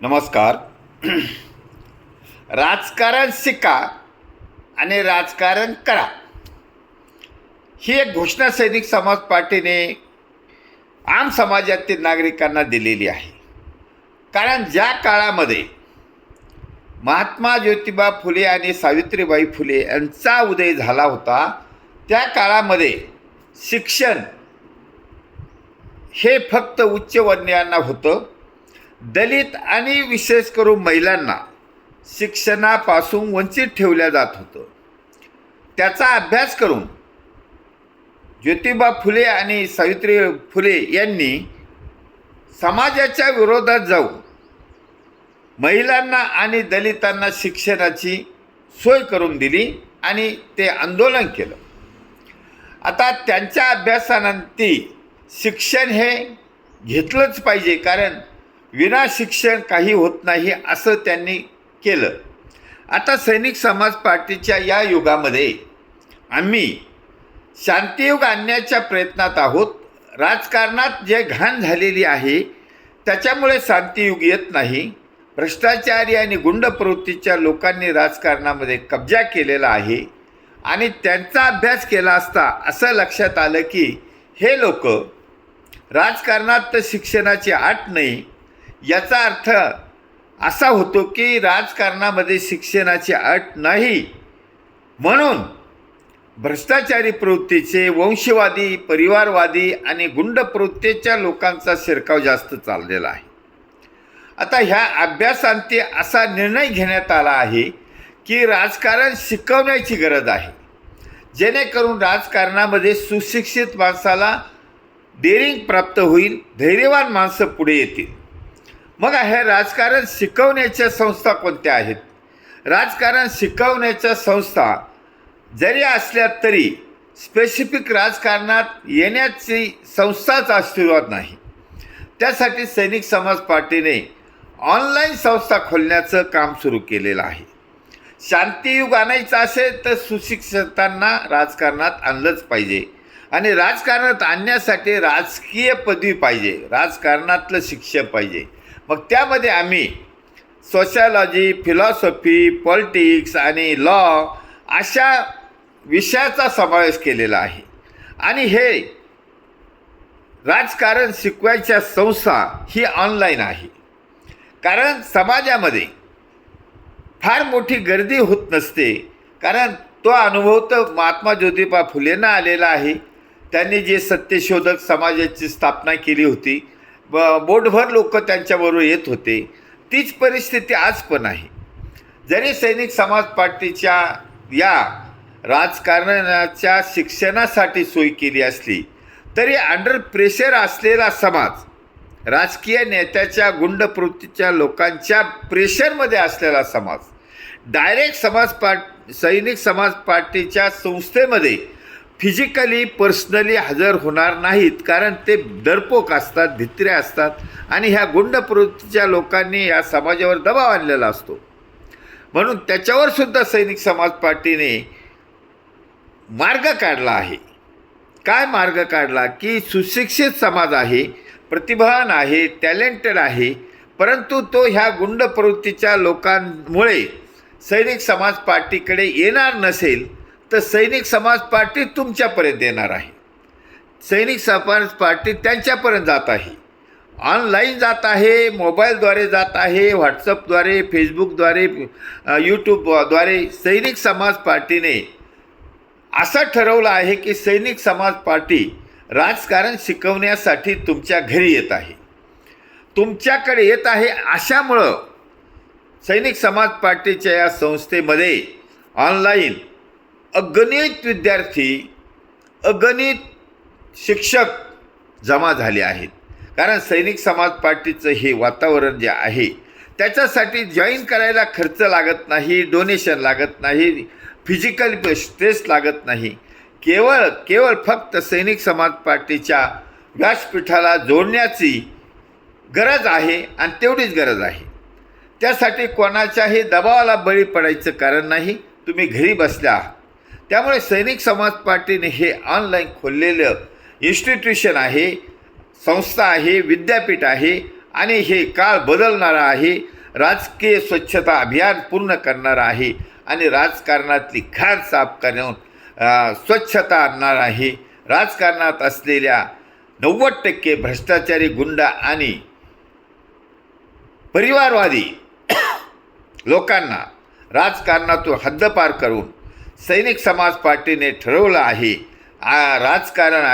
नमस्कार. राजकारण शिका आणि राजकारण करा ही एक घोषणा सैनिक समाज पार्टीने आम समाजातील नागरिकांना दिलेली आहे. कारण ज्या काळामध्ये महात्मा ज्योतिबा फुले आणि सावित्रीबाई फुले यांचा उदय झाला होता, त्या काळामध्ये शिक्षण हे फक्त उच्चवर्णीयांना होतं. दलित आणि विशेष करून महिलांना शिक्षणापासून वंचित ठेवल्या जात होतं. त्याचा अभ्यास करून ज्योतिबा फुले आणि सावित्री फुले यांनी समाजाच्या विरोधात जाऊन महिलांना आणि दलितांना शिक्षणाची सोय करून दिली आणि ते आंदोलन केलं. आता त्यांच्या अभ्यासानंतर शिक्षण हे घेतलंच पाहिजे, कारण विना शिक्षण काही होत नाही असं त्यांनी केलं. आता सैनिक समाज पार्टीच्या या युगामध्ये आम्ही शांतियुग आणण्याच्या प्रयत्नात आहोत. राजकारणात जे घाण झालेली आहे त्याच्यामुळे शांतियुग येत नाही. भ्रष्टाचारी आणि गुंड प्रवृत्तीच्या लोकांनी राजकारणामध्ये कब्जा केलेला आहे आणि त्यांचा अभ्यास केला असता असं लक्षात आलं की हे लोक राजकारणात तर शिक्षणाची अट नाही. याचा अर्थ असा होतो की राजकारणामध्ये शिक्षणाची अट नाही, म्हणून भ्रष्टाचारी प्रवृत्तीचे, वंशवादी, परिवारवादी आणि गुंड प्रवृत्तीच्या लोकांचा शिरकाव जास्त चाललेला आहे. आता ह्या अभ्यासांती असा निर्णय घेण्यात आला आहे की राजकारण शिकवण्याची गरज आहे, जेणेकरून राजकारणामध्ये सुशिक्षित माणसाला डेअरिंग प्राप्त होईल, धैर्यवान माणसं पुढे येतील. मग हे राजकारण शिकवण्याच्या संस्था कोणत्या आहेत? राजकारण शिकवण्याच्या संस्था जरी असल्या तरी स्पेसिफिक राजकारणात येण्याची संस्थाच अस्तित्वात नाही. त्यासाठी सैनिक समाज पार्टीने ऑनलाईन संस्था खोलण्याचं काम सुरू केलेलं आहे. शांतियुग आणायचं असेल तर सुशिक्षितांना राजकारणात आणलंच पाहिजे आणि राजकारणात आणण्यासाठी राजकीय पदवी पाहिजे, राजकारणातलं शिक्षण पाहिजे. मग त्यामध्ये आम्ही सोशॉलॉजी, फिलॉसॉफी, पॉलिटिक्स आणि लॉ अशा विषयाचा समावेश केलेला आहे. आणि हे राजकारण शिकवायच्या संस्था ही ऑनलाईन आहे. कारण समाजामध्ये फार मोठी गर्दी होत नसते, कारण तो अनुभव तर महात्मा ज्योतिबा फुलेंना आलेला आहे. त्यांनी जे सत्यशोधक समाजाची स्थापना केली होती, बोटभर लोक त्यांच्याबरोबर येत होते. तीच परिस्थिती आज पण आहे. जरी सैनिक समाज पार्टीच्या या राजकारणाच्या शिक्षणासाठी सोय केली असली तरी अंडर प्रेशर असलेला समाज, राजकीय नेत्याच्या गुंड प्रवृत्तीच्या लोकांच्या प्रेशरमध्ये असलेला समाज डायरेक्ट सैनिक समाज पार्टीच्या संस्थेमध्ये फिजिकली पर्सनली हजर होणार नाहीत, कारण ते डरपोक असतात, भित्र्या असतात आणि ह्या गुंड प्रवृत्तीच्या लोकांनी या समाजावर दबाव आणलेला असतो. म्हणून त्याच्यावर सुद्धा सैनिक समाज पार्टीने मार्ग काढला आहे. काय मार्ग काढला की सुशिक्षित समाज आहे, प्रतिभावान आहे, टॅलेंटेड आहे, परंतु तो ह्या गुंड प्रवृत्तीच्या लोकांमुळे सैनिक समाज पार्टीकडे येणार नसेल तर सैनिक समाज पार्टी तुमच्यापर्यंत येणार आहे. सैनिक समाज पार्टी त्यांच्यापर्यंत जात आहे, ऑनलाईन जात आहे, मोबाईलद्वारे जात आहे, व्हॉट्सअपद्वारे, फेसबुकद्वारे, यूट्यूबद्वारे. सैनिक समाज पार्टीने असं ठरवलं आहे की सैनिक समाज पार्टी राजकारण शिकवण्यासाठी तुमच्या घरी येत आहे, तुमच्याकडे येत आहे. अशामुळं सैनिक समाज पार्टीच्या या संस्थेमध्ये ऑनलाईन अगणित विद्यार्थी, अगणित शिक्षक जमा झाले आहेत. कारण सैनिक समाज पार्टीचं हे वातावरण जे आहे त्याच्यासाठी जॉईन करायला खर्च लागत नाही, डोनेशन लागत नाही, फिजिकल स्ट्रेस लागत नाही. केवळ फक्त सैनिक समाज पार्टीच्या व्यासपीठाला जोडण्याची गरज आहे आणि तेवढीच गरज आहे. त्यासाठी कोणाच्याही दबावाला बळी पडायचं कारण नाही, तुम्ही घरी बसल्या आहात. त्यामुळे सैनिक समाज पार्टीने हे ऑनलाईन खोललेलं इन्स्टिट्यूशन आहे, संस्था आहे, विद्यापीठ आहे आणि हे काळ बदलणारा आहे. राजकीय स्वच्छता अभियान पूर्ण करणार आहे आणि राजकारणातली घाण साफ करून स्वच्छता आणणार आहे. राजकारणात असलेल्या 90% भ्रष्टाचारी गुंड आणि परिवारवादी लोकांना राजकारणातून हद्दपार करून सैनिक समाज पार्टीने ठरवलं आहे राजकारण